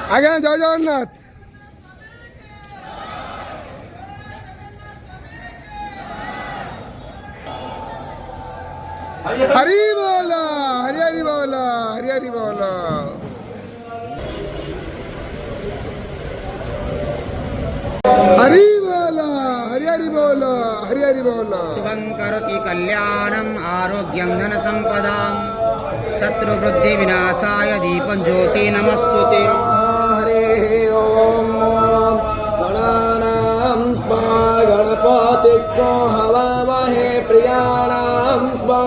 आगे जय जगन्नाथ। हरि बोला, हरि हरि बोला, हरि हरि बोला। हरि बोला, हरि हरि बोला, हरि हरि बोला। शुभं करोति कल्याणं आरोग्यं धन संपदां शत्रुवृद्धि विनाशाय दीपं ज्योति नमस्तुते। हरे ओम गणानां स्वा गणपतिको हवामहे प्रियाणां स्वा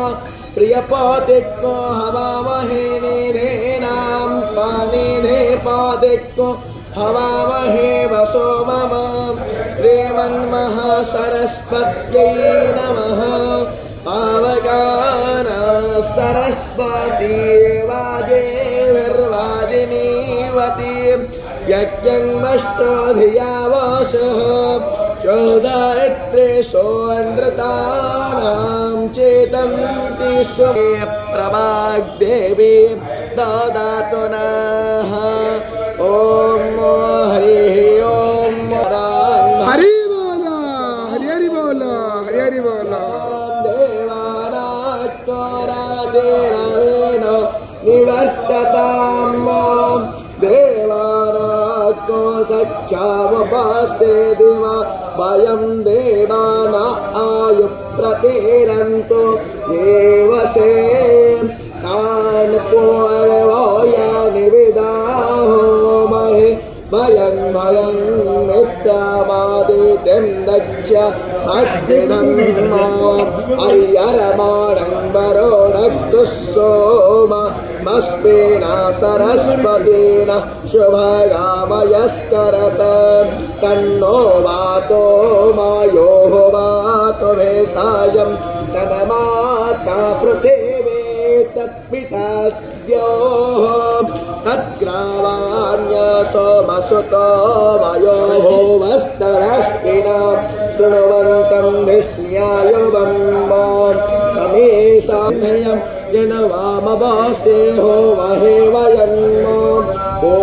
प्रियपतिको हवामहे निधेनां स्वा निधेपतिको हवामहे वसो मम श्रीमन्महासरस्वत्यै नमः। पावकानां सरस्वती वाजेर्वाजिनीवती यज्ञमष्टो धियावसः चोदयत्रेषो नृतानां चेतन्ति स्वमे प्रभाग्देवी ददातु नः। ओम हरिः ओम हरि बोला, हरि हरि बोला, हरि हरि बोला। देवानात्मराजेरवेण निवर्ततां देवानात्म सख्यावपास्ते दिवा वयं देवाना आयुप्रतिरन्तो देवसे तान् पूर्वया निविदाहो महे भयं भयं मित्रमादित्यं दक्ष्य अस्तिनं हरिहरमाणं वरुणक्तु सोममस्मिना सरस्वतेन शुभगामयस्करत तन्नो वातो मायोः वातो भेषायं तन्माता पृथिवी तत्पिता द्योः तत्ग्रावाण्यसोमसुतो वयो भुवस्तरश्विना शृण्वन्तं विष्ण्यायुवं तमेषां जनवामवासे हो वहे वयम्